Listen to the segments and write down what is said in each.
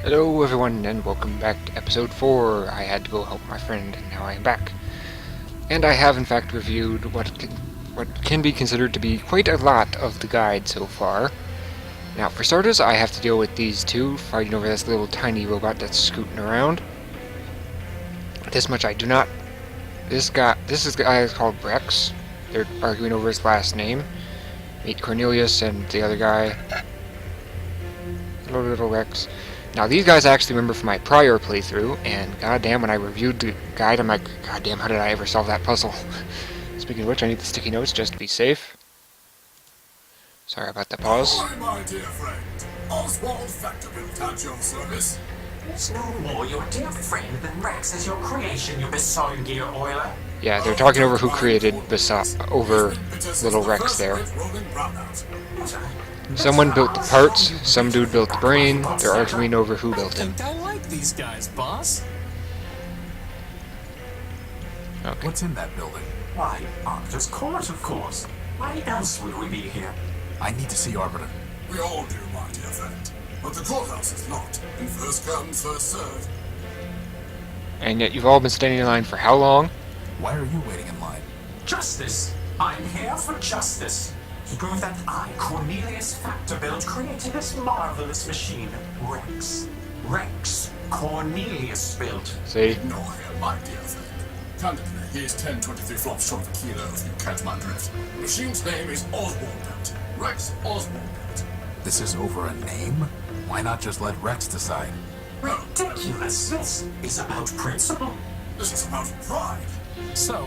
Hello everyone, and welcome back to episode 4. I had to go help my friend, and now I am back. And I have in fact reviewed what can be considered to be quite a lot of the guide so far. Now, for starters, I have to deal with these two, fighting over this little tiny robot that's scooting around. This much I do not... This guy is called Rex. They're arguing over his last name. Meet Cornelius and the other guy. Hello, little Rex. Now, these guys I actually remember from my prior playthrough, and goddamn, when I reviewed the guide, I'm like, goddamn, how did I ever solve that puzzle? Speaking of which, I need the sticky notes just to be safe. Sorry about that pause. Hi, my dear friend. Oswald Factorbuilt at your service. There's no more your dear friend than Rex is your creation, you beside gear oiler. Yeah, they're talking over who created over little Rex there. Someone built the parts, some dude built the brain, they're arguing over who built him. I like these guys, boss. Okay. What's in that building? Why, Arbiter's Court, of course. Why else would we be here? I need to see Arbiter. We all do, my dear friend. But the courthouse is locked, and first come, first served. And yet you've all been standing in line for how long? Why are you waiting in line? Justice. I'm here for justice. To prove that I, Cornelius Factorbuilt, created this marvelous machine, Rex. Rex Cornelius built. See? No, my dear friend. Candidly, he is 10-23 flops short of a kilo, if you catch my drift. The machine's name is Oswald Built. Rex Oswald Built. This is over a name? Why not just let Rex decide? Ridiculous. This is about principle. This is about pride. So,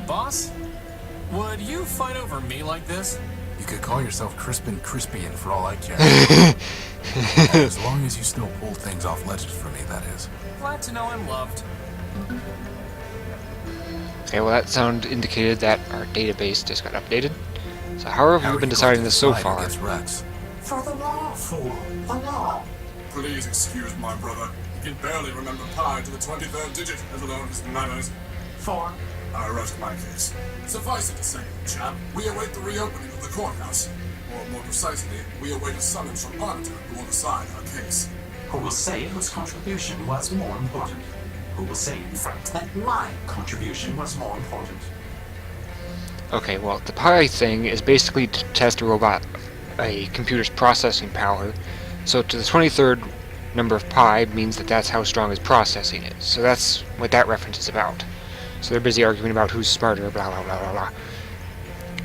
boss? Would you fight over me like this? You could call yourself Crispin Crispian for all I care. As long as you still pull things off ledges for me, that is. Glad to know I'm loved. Okay, well that sound indicated that our database just got updated. So how have you been deciding this so far? Rex? For the law, fool. The law. Please excuse my brother. He can barely remember pi to the 23rd digit, let alone his manners. For I rest my case. Suffice it to say, chap, we await the reopening of the courthouse. Or more precisely, we await a summons from Arbiter who will decide our case. who will say whose contribution was more important? Who will say, in fact, that my contribution was more important? Okay, well, the pi thing is basically to test a computer's processing power. So to the 23rd number of pi means that that's how strong his processing is. So that's what that reference is about. So they're busy arguing about who's smarter, blah blah blah blah blah.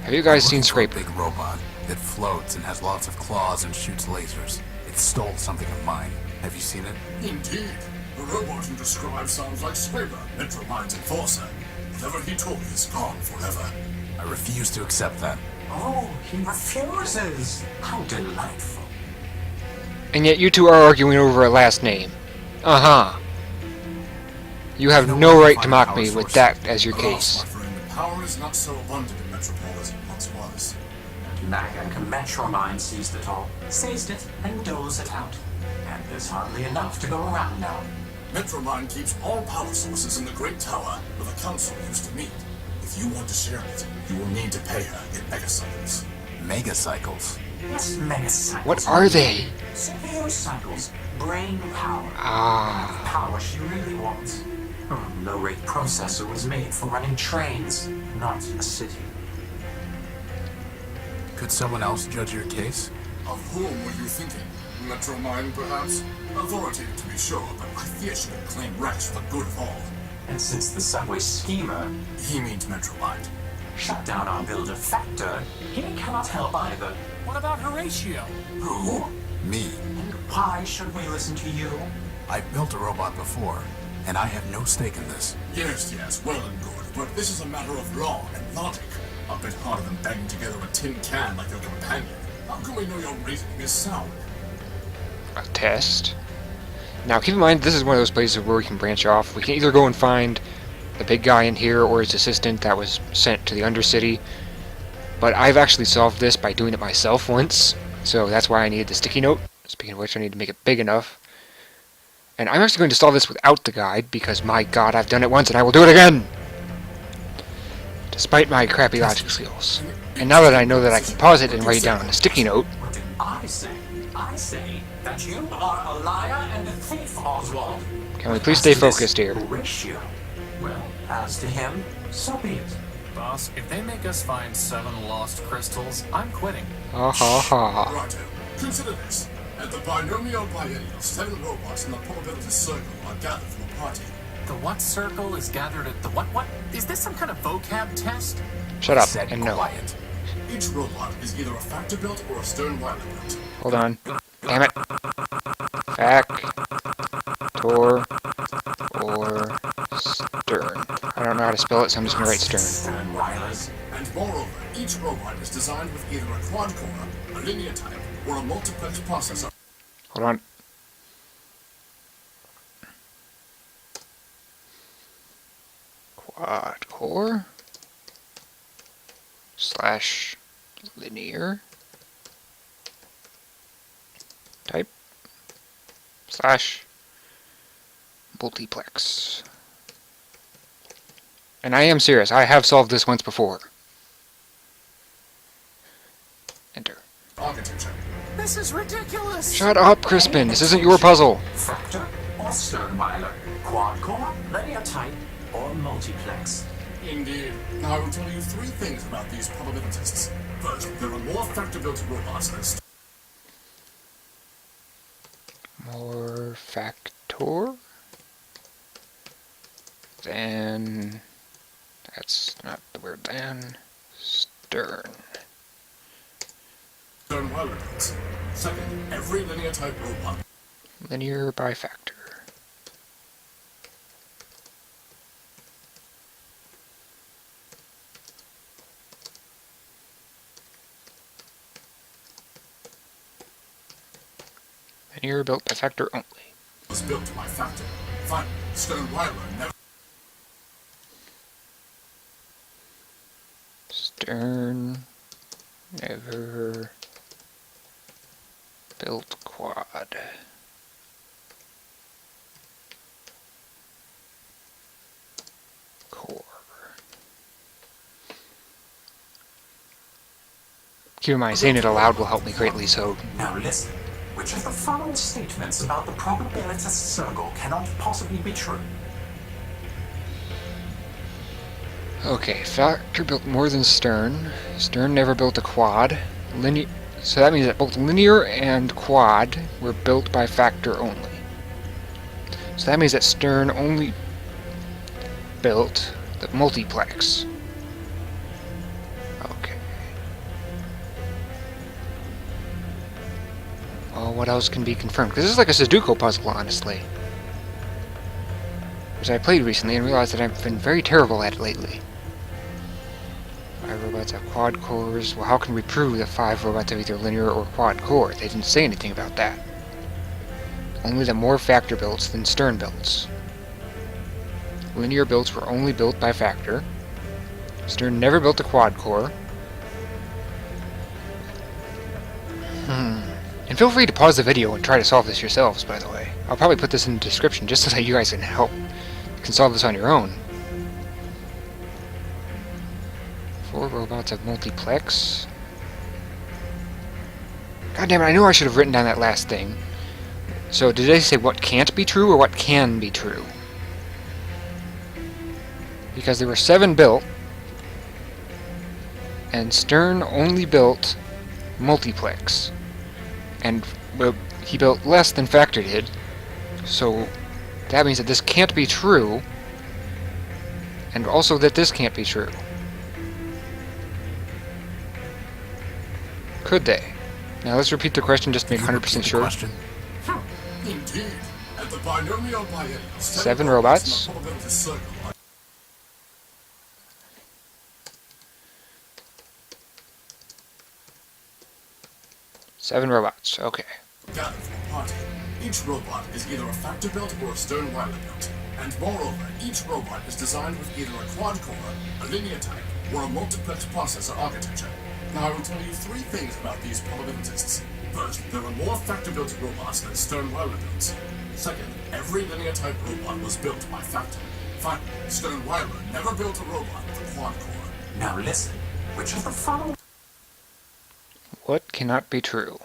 Have you guys seen Scraper? A big robot that floats and has lots of claws and shoots lasers. It stole something of mine. Have you seen it? Indeed. The robot you describe sounds like Scraper, Metromind's enforcer. Whatever he told me is gone forever. I refuse to accept that. Oh, he refuses. How delightful. And yet you two are arguing over a last name. Uh-huh. You have no right to mock me with that as your case. My friend, the power is not so abundant in Metropole as it once was. Naga Metromine seized it all, seized it, and doles it out. And there's hardly enough to go around now. Metromind keeps all power sources in the Great Tower where the Council used to meet. If you want to share it, you will need to pay her in megacycles. Megacycles? Yes, megacycles. What are they? CPU cycles. Brain power. Ah. Power she really wants. Low-rate processor was made for running trains, not a city. Could someone else judge your case? Of whom were you thinking? Metromind, perhaps? Authoritative to be sure, but I fear she will claim Rex for the good of all. And since the subway schemer He means Metromind. shut down our builder Factor, he cannot help either. What about Horatio? Who? Me. And why should we listen to you? I built a robot before, and I have no stake in this. Yes, well and good, but this is a matter of law and logic. A bit harder than banging together a tin can like your companion. How can we know your reasoning is sound? A test? Now keep in mind, this is one of those places where we can branch off. We can either go and find the big guy in here or his assistant that was sent to the Undercity. But I've actually solved this by doing it myself once, so that's why I needed the sticky note. Speaking of which, I need to make it big enough. And I'm actually going to solve this without the guide, because my god, I've done it once and I will do it again! Despite my crappy logic skills. And now that I know that I can pause it and write it down on a sticky note, I say that you are a liar and a thief, Oswald. Can we please stay As to this focused here? Ratio. Well, as to him, so be it. Boss, if they make us find 7 lost crystals, I'm quitting. Ha ha ha. Righto. Consider this. At the binomial biennial, 7 robots in the probability circle are gathered for a party. The what circle is gathered at the what? Is this some kind of vocab test? Shut up Said and no. quiet. Each robot is either a factor built or a stern Weiler built. Hold on. Damn it. Factor or stern. I don't know how to spell it, so I'm just gonna write stern. Stern Weilers. And moreover, each robot is designed with either a quad-core, a linear type, or a multiplex processor. Hold on. Quad core slash linear type slash multiplex. And I am serious, I have solved this once before. Enter. Architecture. This is ridiculous! Shut up, Crispin, this isn't your puzzle. Factor or Sternweiler. Quad core, linear type, or multiplex. Indeed. Now I will tell you 3 things about these probabilities. First, there are more factor-built robots than More factor than, that's not the word than, stern. stern Weiler built. Second, every linear type robot Linear by factor. Linear built by factor only. was built by factor. Finally, stern Weiler never Stern never built quad. Core. Keep in mind, saying it aloud will help me greatly, so Now listen. Which of the following statements about the probabilitist circle cannot possibly be true? okay, factor built more than stern. Stern never built a quad. So that means that both linear and quad were built by factor only. So that means that stern only built the multiplex. Okay. Well, what else can be confirmed? Because this is like a Sudoku puzzle, honestly. Which I played recently and realized that I've been very terrible at it lately. 5 robots have quad cores. Well, how can we prove that 5 robots have either linear or quad core? They didn't say anything about that. Only the more factor builts than stern builts. Linear builts were only built by factor. Stern never built a quad core. And feel free to pause the video and try to solve this yourselves, by the way. I'll probably put this in the description just so that you guys can help. You can solve this on your own. 4 robots have multiplex. God damn it, I knew I should have written down that last thing. So did they say what can't be true or what can be true? Because there were 7 built, and Stern only built multiplex. And well, he built less than Factor did, so that means that this can't be true, and also that this can't be true. Could they? Now let's repeat the question just to make 100% sure. Indeed. At the binomial biennial, 7 robots. in the probability circle are 7 robots, okay. gathered for a party. Each robot is either a factor built or a stern Weiler built. And moreover, each robot is designed with either a quad core, a linear type, or a multiplex processor architecture. Now I will tell you 3 things about these probabilitists. First, there are more factor-built robots than stern Weiler built. Second, every linear type robot was built by factor. Finally, stern Weiler never built a robot with a quad core. Now listen. Which of the following What cannot be true?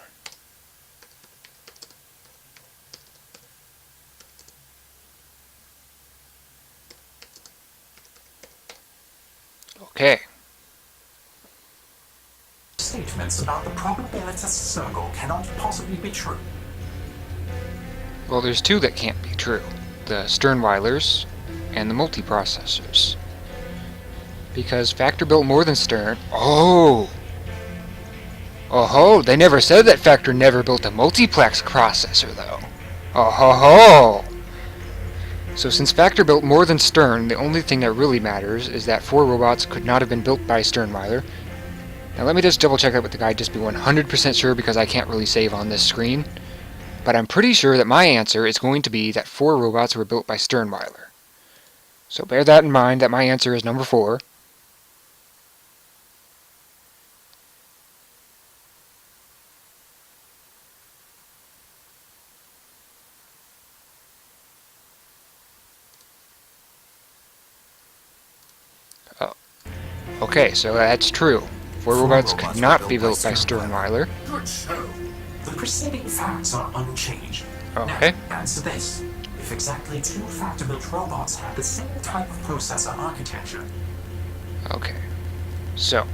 Okay. Statements about the probabilitous circle cannot possibly be true. Well, there's two that can't be true. The Sternweilers and the multiprocessors. Because Factor built more than Stern... Oh! Oh-ho! They never said that Factor never built a multiplex processor, though. Oh-ho-ho! So since Factor built more than Stern, the only thing that really matters is that 4 robots could not have been built by Sternweiler. Now let me just double check that with the guide just to be 100% sure because I can't really save on this screen. But I'm pretty sure that my answer is going to be that 4 robots were built by Sternweiler. So bear that in mind that my answer is number 4. Okay, so that's true. 4 robots could not be built by Sternweiler. Good show. The preceding facts are unchanged. Okay. Now, answer this. If exactly 2 factor-built robots have the same type of processor architecture, Okay. So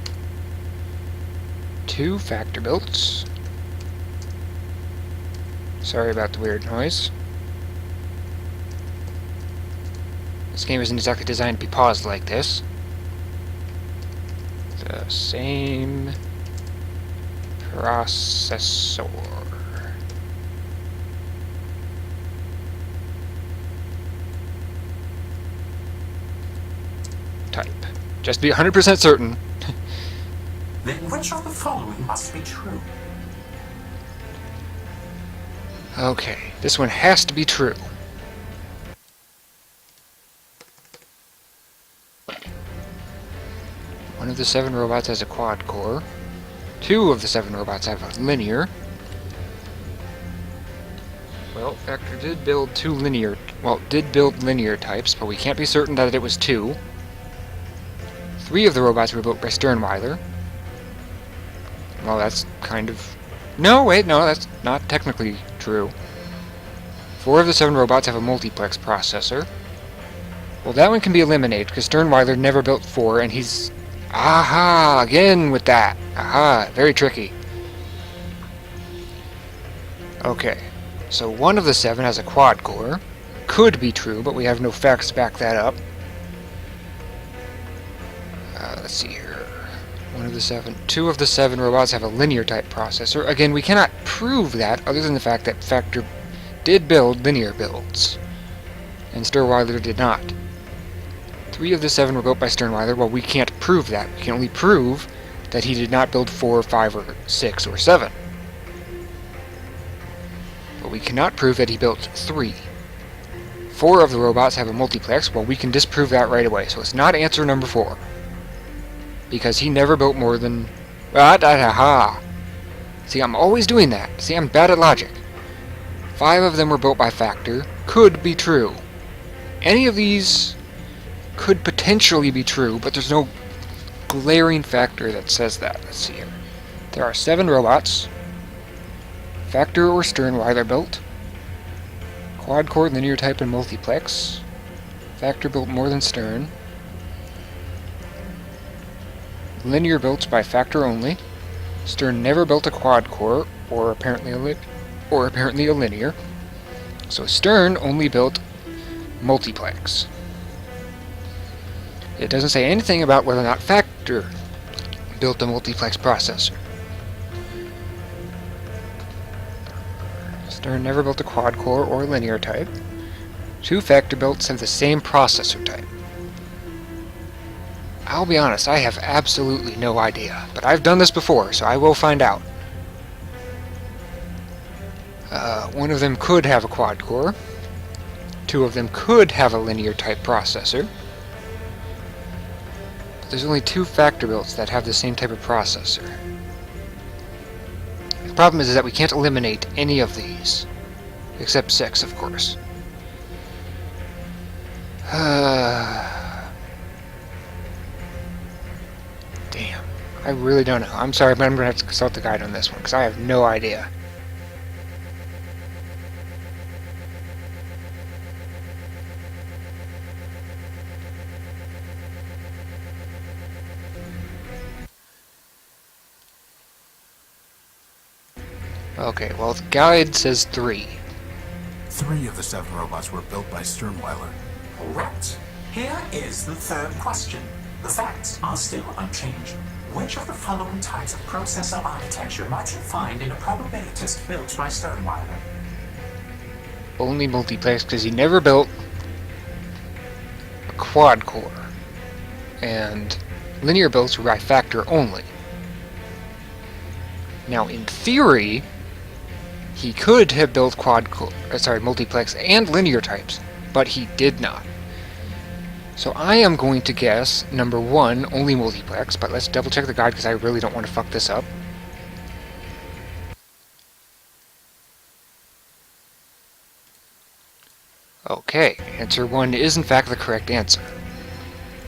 2 factor builts. Sorry about the weird noise. This game isn't exactly designed to be paused like this. The same processor. Type. Just to be 100% certain. then which of the following must be true? Okay, this one has to be true. One of the 7 robots has a quad core. 2 of the 7 robots have a linear. Well, Factor did build linear types, but we can't be certain that it was 2. 3 of the robots were built by Sternweiler. Well, that's kind of... No, wait, no, that's not technically true. 4 of the 7 robots have a multiplex processor. Well, that one can be eliminated, because Sternweiler never built 4, and he's... Aha! Again with that! Aha! Very tricky. Okay, so 1 of the 7 has a quad core. Could be true, but we have no facts to back that up. Let's see here. 1 of the 7. 2 of the 7 robots have a linear type processor. Again, we cannot prove that, other than the fact that Factor did build linear builds, and Sternweiler did not. 3 of the 7 were built by Sternweiler. Well, we can't prove that. We can only prove that he did not build 4, 5, or 6, or 7. But we cannot prove that he built 3. 4 of the robots have a multiplex. Well, we can disprove that right away. So it's not answer number 4. Because he never built more than... Ah! See, I'm always doing that. See, I'm bad at logic. 5 of them were built by Factor. Could be true. Any of these could potentially be true, but there's no glaring factor that says that. Let's see here. There are 7 robots. Factor or Sternweiler built. Quad-core, linear type, and multiplex. Factor built more than Stern. Linear built by Factor only. Stern never built a quad-core, or apparently a linear. So Stern only built multiplex. It doesn't say anything about whether or not Factor built a multiplex processor. Stern never built a quad-core or linear type. 2 Factor builts have the same processor type. I'll be honest, I have absolutely no idea, but I've done this before, so I will find out. 1 of them could have a quad-core. 2 of them could have a linear type processor. But there's only 2 Factor builts that have the same type of processor. The problem is that we can't eliminate any of these. Except 6, of course. Damn. I really don't know. I'm sorry, but I'm going to have to consult the guide on this one, because I have no idea. Okay, well, the guide says 3. 3 of the 7 robots were built by Sternweiler. Correct. Here is the third question. The facts are still unchanged. Which of the following types of processor architecture might you find in a probabilitist built by Sternweiler? Only multiplex, because he never built a quad core. And linear builds were by factor only. Now, in theory, he could have built multiplex and linear types, but he did not. So I am going to guess number 1, only multiplex, but let's double check the guide because I really don't want to fuck this up. Okay, answer 1 is in fact the correct answer.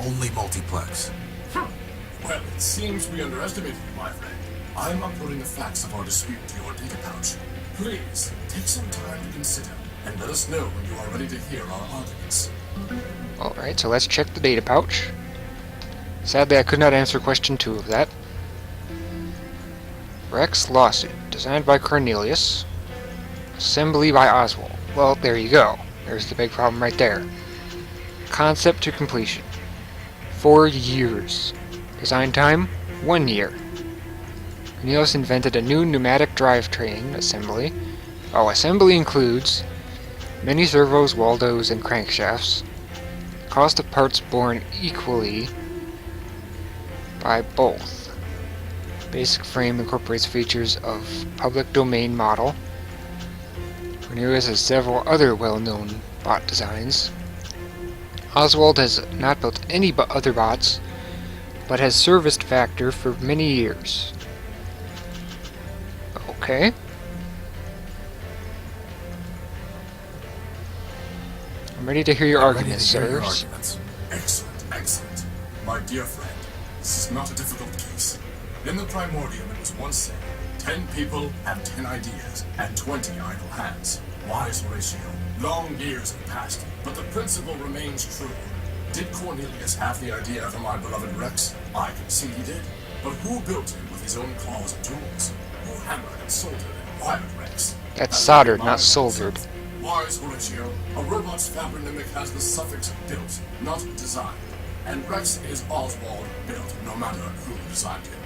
Only multiplex. Well, it seems we underestimated you, my friend. I'm uploading the facts of our dispute to your data pouch. Please, take some time to consider, and let us know when you are ready to hear our arguments. Alright, so let's check the data pouch. Sadly, I could not answer question 2 of that. Rex lawsuit, designed by Cornelius. Assembly by Oswald. Well, there you go. There's the big problem right there. Concept to completion. 4 years. Design time, 1 year. Cornelius invented a new pneumatic drivetrain assembly. Assembly includes many servos, waldos, and crankshafts. Cost of parts borne equally by both. Basic frame incorporates features of public domain model. Cornelius has several other well-known bot designs. Oswald has not built any other bots, but has serviced Factor for many years. Okay. I'm ready to hear your arguments, sirs. Excellent, excellent. My dear friend, this is not a difficult case. In the primordium, it was once said, 10 people have 10 ideas, and 20 idle hands. Wise Horatio. Long years have passed, but the principle remains true. Did Cornelius have the idea for my beloved Rex? I concede he did. But who built him with his own claws and tools? Who hammered and soldered and wired Rex? That's soldered, not soldered. Wise Horatio, a robot's fabronymic has the suffix built, not designed. And Rex is Oswald built, no matter who designed him.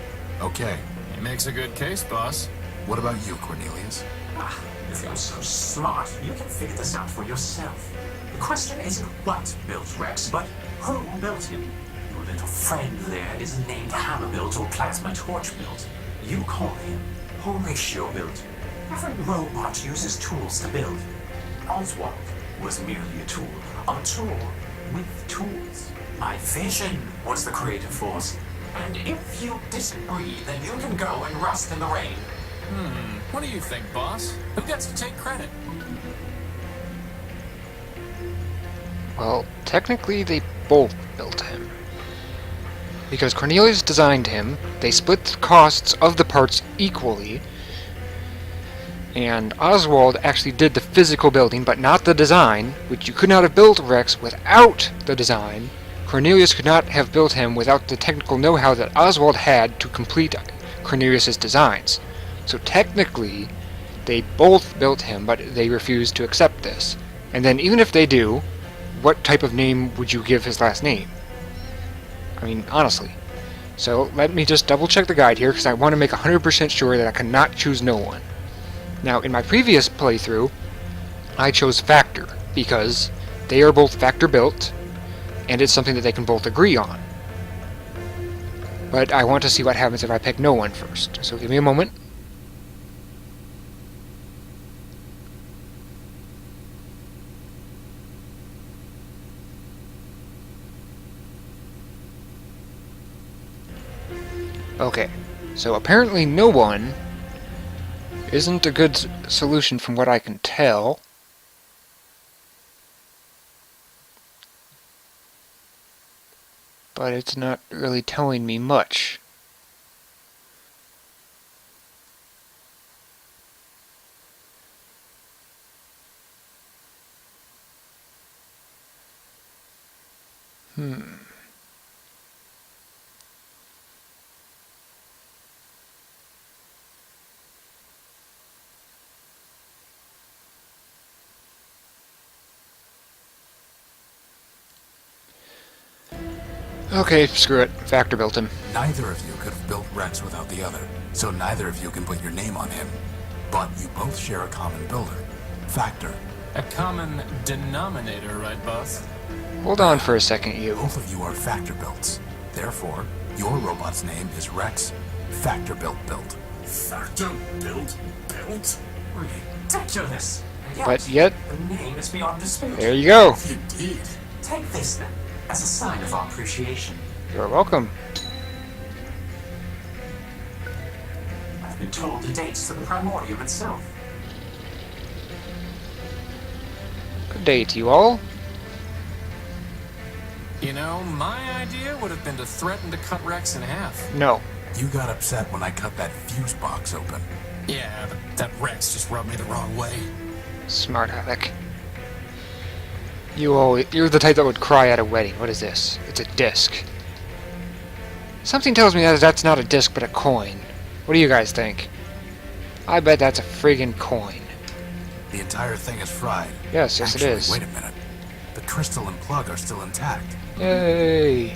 Okay. He makes a good case, boss. What about you, Cornelius? If you're so smart, you can figure this out for yourself. The question isn't what built Rex, but who built him. Your little friend there isn't named Hammer-built or Plasma Torch-built. You call him Horatio-built. Every robot uses tools to build. Oswald was merely a tool with tools. My vision was the creative force. And if you disagree, then you can go and rust in the rain. What do you think, boss? Who gets to take credit? Well, technically they both built him. Because Cornelius designed him, they split the costs of the parts equally, and Oswald actually did the physical building, but not the design, which you could not have built Rex without the design. Cornelius could not have built him without the technical know-how that Oswald had to complete Cornelius's designs. So technically, they both built him, but they refused to accept this. And then even if they do, what type of name would you give his last name? I mean, honestly. So let me just double check the guide here, because I want to make 100% sure that I cannot choose no one. Now, in my previous playthrough, I chose Factor, because they are both Factor built, and it's something that they can both agree on. But I want to see what happens if I pick no one first. So give me a moment. Okay, so apparently no one isn't a good solution from what I can tell. But it's not really telling me much. Okay, screw it. Factor built him. Neither of you could have built Rex without the other, so neither of you can put your name on him. But you both share a common builder, Factor. A common denominator, right, boss? Hold on for a second, you. Both of you are factorbuilts. Therefore, your robot's name is Rex Factorbuilt Built. Factor built? Built? Ridiculous. But yet, The name is beyond dispute. there you go. Indeed. Take this then, as a sign of our appreciation. You're welcome. I've been told the dates to the primordium itself. Good day to you all. You know, my idea would have been to threaten to cut Rex in half. No. You got upset when I cut that fuse box open. Yeah, but that Rex just rubbed me the wrong way. Smart aleck. You're the type that would cry at a wedding. What is this? It's a disc. Something tells me that that's not a disc, but a coin. What do you guys think? I bet that's a friggin' coin. The entire thing is fried. Yes, it Actually, is. wait a minute. The crystal and plug are still intact. Yay!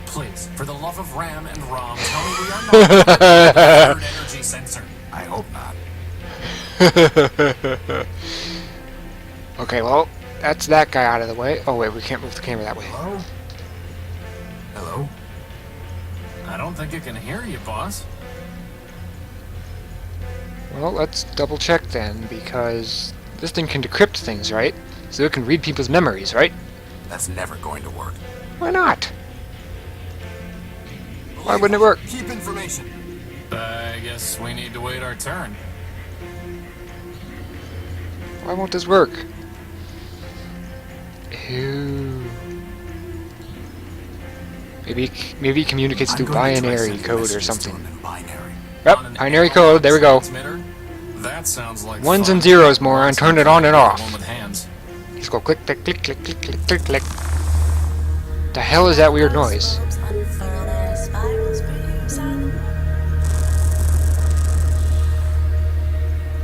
Please, for the love of Ram and Rom, tell me we are not a third energy sensor. I hope not. Okay, well, that's that guy out of the way. Oh wait, we can't move the camera that way. Hello? Hello? I don't think it can hear you, boss. Well, let's double check then, because this thing can decrypt things, right? So it can read people's memories, right? That's never going to work. Why not? Why wouldn't it work? Keep information. I guess we need to wait our turn. Why won't this work? Ew. Maybe it communicates I'm through going to try binary sending code or messages to something. him in binary. Yep, On an binary analog code, there we go. transmitter? That sounds like Ones fun. and zeros, moron, turn it on and One off. with hands. Let's go click, click, click, click, click, click, click, click. The hell is that weird noise?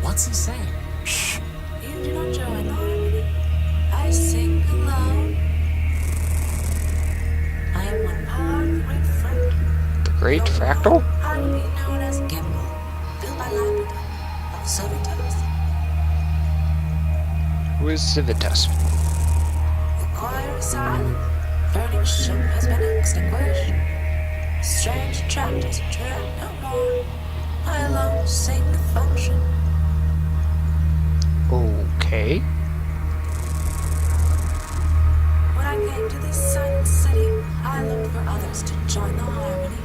What's he saying? Shh. You do not join the harmony. I sing alone. I am one part of the great friend. The Great Fractal? I will be known as Gimbal, built by Lapidus of Civitas. Who is Civitas? The choir is silent. Burning ship has been extinguished. Strange chapters tread no more. I alone sing the function. Okay. When I came to this silent city, I looked for others to join the harmony.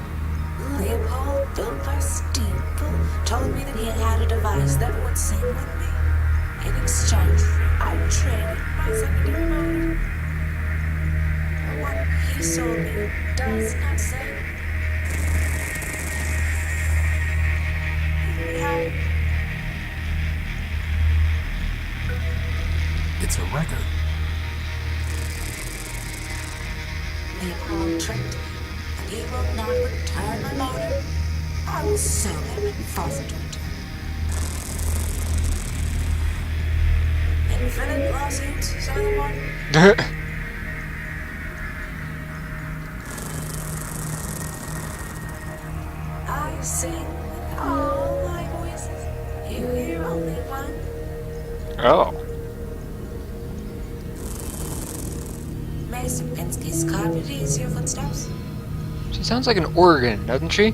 Leopold, built by Steeple, told me that he had a device that would sing with me. In exchange, I traded my secondary motor. What he sold me does not say. How It's a record. Leopold tricked me, and he will not return my motor. I will sue him and force him to return. Infinite lawsuits, say the one. I sing with all my voices. You hear only one. Oh. May Sapinski's carpet ease your footsteps. She sounds like an organ, doesn't she?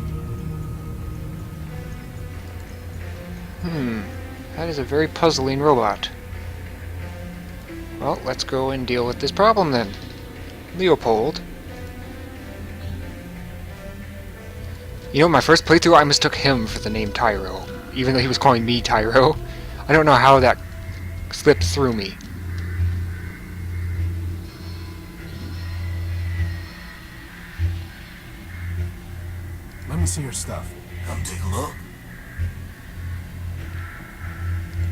That is a very puzzling robot. Well, let's go and deal with this problem then. Leopold. You know, my first playthrough, I mistook him for the name Tyro, even though he was calling me Tyro. I don't know how that slipped through me. Let me see your stuff. Come take a look.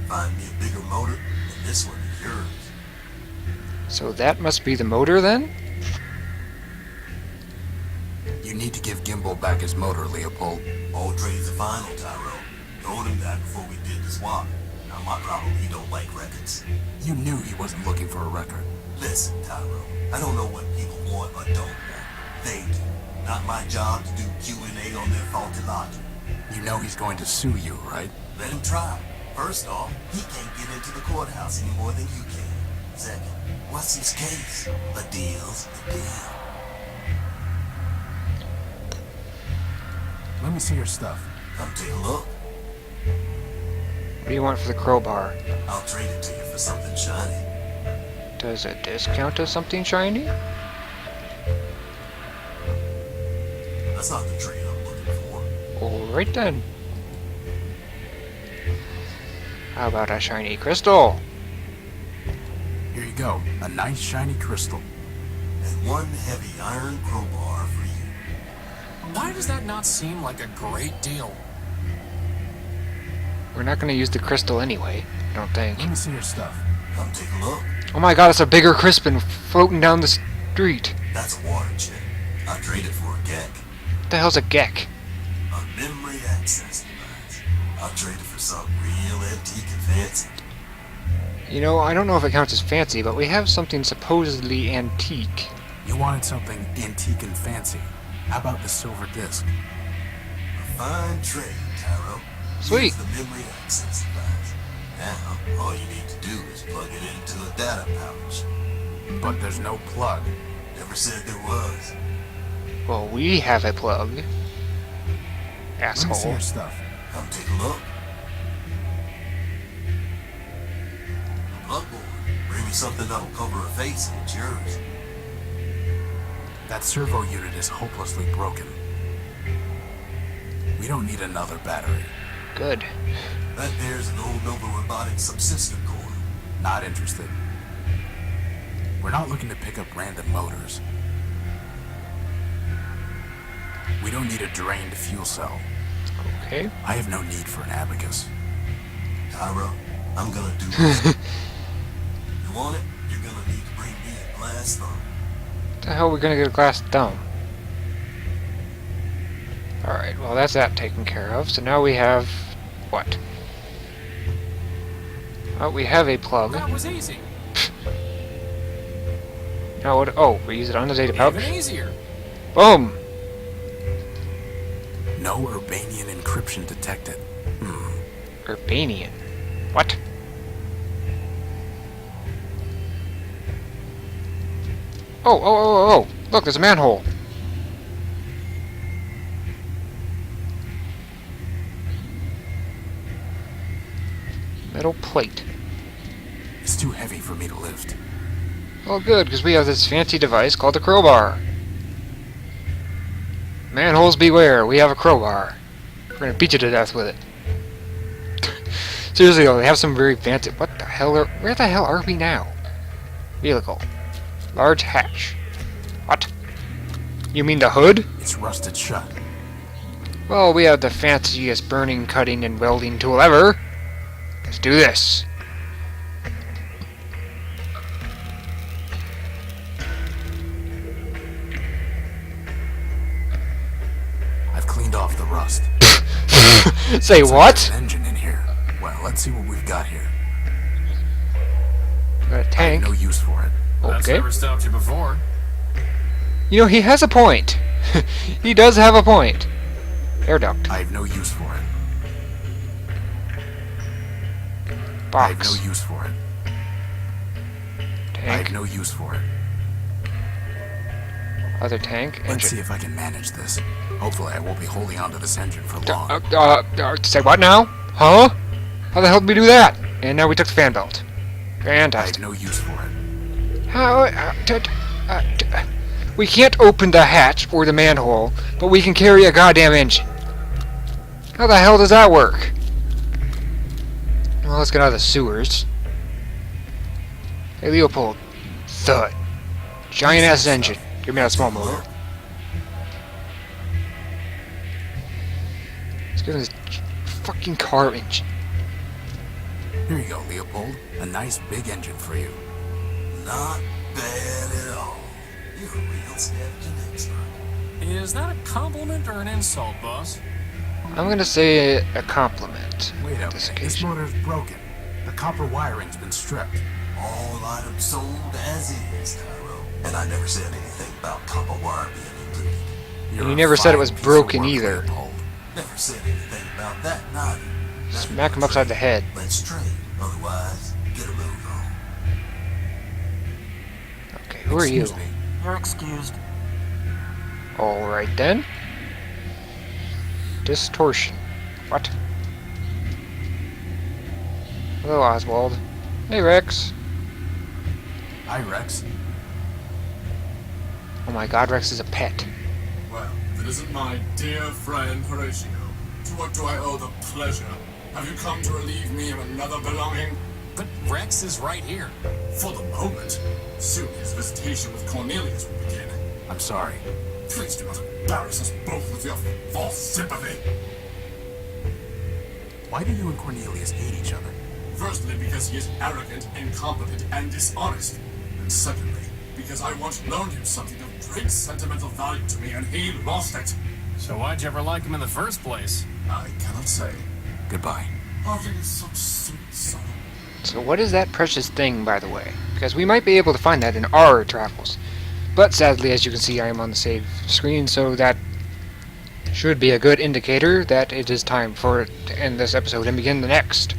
Find me a bigger motor, and this one is yours. So that must be the motor then? You need to give Gimbal back his motor, Leopold. All trades are final, Tyro. Told him that before we did the swap. My problem, he don't like records. You knew he wasn't looking for a record. Listen, Tyro, I don't know what people want or don't want. They do. Not my job to do Q&A on their faulty logic. You know he's going to sue you, right? Let him try. First off, he can't get into the courthouse any more than you can. Second, what's his case? A deal's a deal. Let me see your stuff. Come take a look. What do you want for the crowbar? I'll trade it to you for something shiny. Does a disc count as something shiny? That's not the trade I'm looking for. Alright then. How about a shiny crystal? Here you go. A nice shiny crystal. And one heavy iron crowbar for you. Why does that not seem like a great deal? We're not going to use the crystal anyway, I don't think. Let me see your stuff. Come take a look. Oh my god, it's a bigger Crispin floating down the street. That's a water jet. I'll trade it for a geck. What the hell's a geck? A memory access device. I'll trade it for something real antique and fancy. You know, I don't know if it counts as fancy, but we have something supposedly antique. You wanted something antique and fancy. How about the silver disc? A fine trade, Tyro. Sweet. Use the memory access device. Now, all you need to do is plug it into a data pouch. But there's no plug. Never said there was. Well, we have a plug. Let me see Asshole. your stuff. Come take a look. A plug board. Bring me something that'll cover a face and it's yours. That servo unit is hopelessly broken. We don't need another battery. Good. That there's an old Nova Robotics subsystem core. Not interested. We're not looking to pick up random motors. We don't need a drained fuel cell. Okay. I have no need for an abacus. Tyro, I'm gonna do this. You want it? You're gonna need to bring me a glass thumb. What the hell are we gonna get a glass thumb? Alright, well that's that taken care of. So now we have... what? Oh, we have a plug. That was easy. Now what? Oh, we use it on the data pouch. Even easier. Boom! No Urbanian encryption detected. Urbanian. What? Oh! Look, there's a manhole. Metal plate. It's too heavy for me to lift. Well, good, because we have this fancy device called the crowbar. Manholes beware, we have a crowbar. We're gonna beat you to death with it. Seriously though, they have some very fancy... What the hell are... Where the hell are we now? Vehicle. Large hatch. What? You mean the hood? It's rusted shut. Well, we have the fanciest burning, cutting, and welding tool ever. Let's do this. I've cleaned off the rust. Say what? There's an engine in here. Well, let's see what we've got here. Got a I have tank. no use for it. That's Okay. never stopped you before. You know, he has a point. He does have a point. Air duct. I have no use for it. I have Box. no use for it. I Tank. have no use for it. Other tank. Let's see Engine. if I can manage this. Hopefully I won't be holding onto this engine for long. Say what now? Huh? How the hell did we do that? And now we took the fan belt. I have Fantastic. no use for it. How? We can't open the hatch or the manhole, but we can carry a goddamn engine. How the hell does that work? Well, let's get out of the sewers. Hey, Leopold. Thud. Giant-ass engine. Give me that small motor. Let's give this fucking car engine. Here you go, Leopold. A nice big engine for you. Not bad at all. You're a real scavenging expert. Is that a compliment or an insult, boss? I'm gonna say a compliment. Wait a This minute. This occasion. motor's broken. The copper wiring's been stripped. All items sold as is, Cairo. And I never said anything about copper wire being included. You're You a never said it fine was piece of broken work, either. Leopold. Never said anything about that, neither. Smack him upside the head. Let's trade. Otherwise, get a move on. Okay, who are you? Excuse me. You're excused. Alright then. Distortion. What? Hello, Oswald. Hey, Rex. Hi, Rex. Oh my god, Rex is a pet. Well, if it isn't my dear friend Horatio, to what do I owe the pleasure? Have you come to relieve me of another belonging? But Rex is right here. For the moment. Soon his visitation with Cornelius will begin. I'm sorry. Please do not embarrass us both with your false sympathy. Why do you and Cornelius hate each other? Firstly, because he is arrogant, incompetent, and dishonest. And secondly, because I once loaned him something of great sentimental value to me and he lost it. So why'd you ever like him in the first place? I cannot say. Goodbye. Parting is so sweet sorrow. So what is that precious thing, by the way? Because we might be able to find that in our travels. But sadly, as you can see, I am on the save screen, so that should be a good indicator that it is time for it to end this episode and begin the next.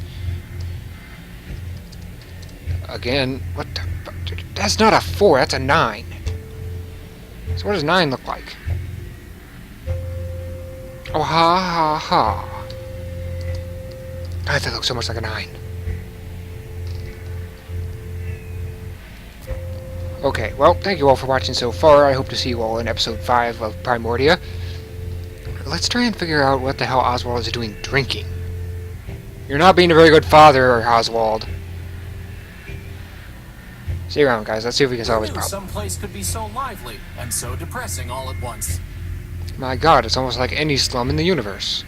Again, what the fuck? That's not a 4, that's a 9. So what does 9 look like? Oh, ha ha ha. God, that looks so much like a 9. Okay, well, thank you all for watching so far. I hope to see you all in episode 5 of Primordia. Let's try and figure out what the hell Oswald is doing drinking. You're not being a very good father, Oswald. See you around, guys. Let's see if we can solve this Who knew problem. some place could be so lively and so depressing all at once? My god, it's almost like any slum in the universe.